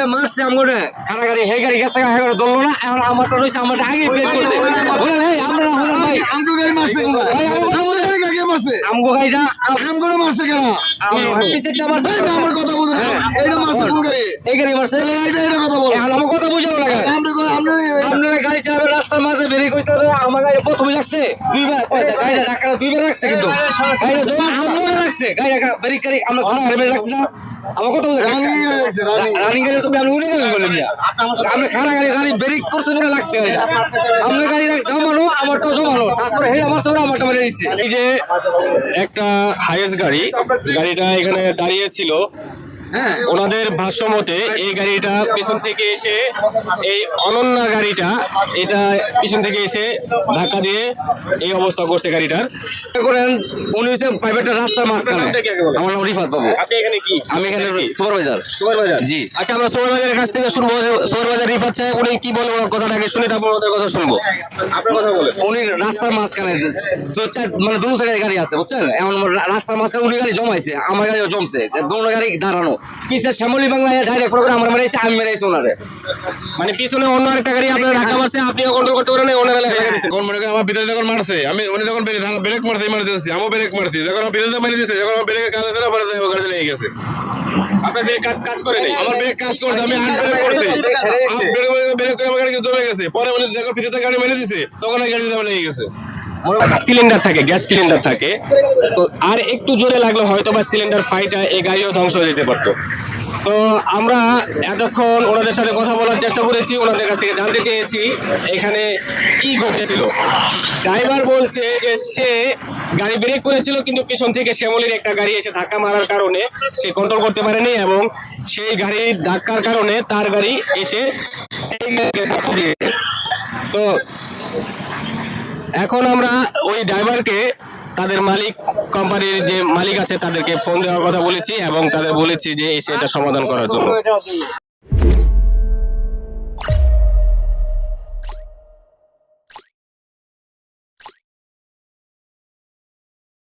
এটা মারছে আমগরে খানা গাড়ি হে গাড়ি গেছে হে গাড়ি দললো না এখন আমারটা রইছে আমারটা আগে প্লেট করতে বলেন এই আমরা না বলেন ভাই আমগো গাড়ি মারছে কোনটা আমাদের গাড়ি কাকে মারছে আমগো গাড়িটা আমগো মারছে কেন পিছেরটা মারছে আমার কথা বুঝুন এইটা মারছে কোন গাড়ি এই গাড়ি মারছে এটা কথা বল এখন আমার কথা বুঝানো লাগে আমরা আপনারা গাড়ি চালাবেন রাস্তার মাঝে বেরিয়ে কইতে হবে আমার গাড়ি প্রথমে লাগছে দুইবার গাড়িটা ধাক্কা দুইবার লাগছে কিন্তু গাড়িটা জমা আমরা লাগছে গাড়িটা বেরিয়ে গাড়ি আমরা ঘোড়া হারে লাগছে না আমার কথা বলতে রানিং গাড়ি তুমি আমি উড়ে গেলাম বলে মিয়া আমরা খানা গাড়ি গাড়ি ব্রেক করছে বলে লাগছে গাড়িটা আমরা গাড়ি জমানো আমারটাও জমানো তারপরে হে আমার সব আমারটা মেরে দিচ্ছে এই যে একটা হাইয়েস্ট গাড়িটা এখানে দাঁড়িয়ে ছিল। হ্যাঁ ওনাদের ভাষ্য মতে এই গাড়িটা পিছন থেকে এসে এই অনন্যা গাড়িটা এটা পিছন থেকে এসে ধাক্কা দিয়ে এই অবস্থা করছে গাড়িটার। করেন উনি হচ্ছে প্রাইভেটটা রাস্তার মাঝখানে আমার নাম রিফাত বাবু আপনি এখানে কি? আমি এখানে সুপারভাইজার জি আচ্ছা, আমরা সুপারভাইজারের কাছ থেকে শুনবো। সুপারভাইজার রিফাত সাহেব উনি কি বলে ওনার কথাটাকে শুনে তারপর ওনাদের কথা শুনবো। আপনার কথা বলে উনি রাস্তার মাঝখানে মানে দুটো সাইডে গাড়ি আছে বুঝছেন এমন রাস্তার মাঝখানে উনি গাড়ি জমাইছে আমার গাড়িও জমছে দুটো গাড়ি দাঁড়ানো পিছে শ্যামলী বাংলায় ডাইরেক্ট করে আমার মেরেছে আমি মেরেছি ওনারে মানে পিছনে অন্য একটা গাড়ি আপনার ধাক্কা মারছে, আপনিও কন্ট্রোল করতে পারেন ওনারা লাগা দিয়েছে। কোন মনে করেন আমার ভিতরে যখন মারছে আমি উনি যখন ব্রেক মারছে ইমার্জেন্সি আমিও ব্রেক মারছি যখন আমার ভিতরে মেরে দিয়েছে যখন আমার ব্রেকে কাজ ধরে পরে গাড়ি লেগে গেছে। আপনার ব্রেক কাজ করে নাই? আমার ব্রেক কাজ করছে আমি হাত ব্রেক করছি ব্রেক করে আমার গাড়ি জমে গেছে পরে উনি যখন ভিতরে গাড়ি মেরে দিয়েছে তখন গাড়ি যাবে লেগে গেছে। সিলিন্ডার থাকে, গ্যাস সিলিন্ডার থাকে, তো আর একটু জোরে লাগলে হয়তো বা সিলিন্ডার ফাইটা এই গাড়িও ধ্বংস হয়ে যেতে পারতো। তো আমরা এতক্ষণ ওনাদের সাথে কথা বলার চেষ্টা করেছি, ওনাদের কাছ থেকে জানতে চেয়েছি এখানে কি ঘটেছিল। ড্রাইভার বলছে যে সে গাড়ি ব্রেক করেছিল কিন্তু পিছন থেকে শ্যামলীর একটা গাড়ি এসে ধাক্কা মারার কারণে সে কন্ট্রোল করতে পারেনি এবং সেই গাড়ির ধাক্কার কারণে তার গাড়ি এসে এই গাড়িকে ধাক্কা দিয়ে। তো এখন আমরা ওই ড্রাইভারকে তাদের মালিক কোম্পানির যে মালিক আছে তাদেরকে ফোন দেওয়ার কথা বলেছি এবং তাদের বলেছি যে এসে এটা সমাধান করার জন্য।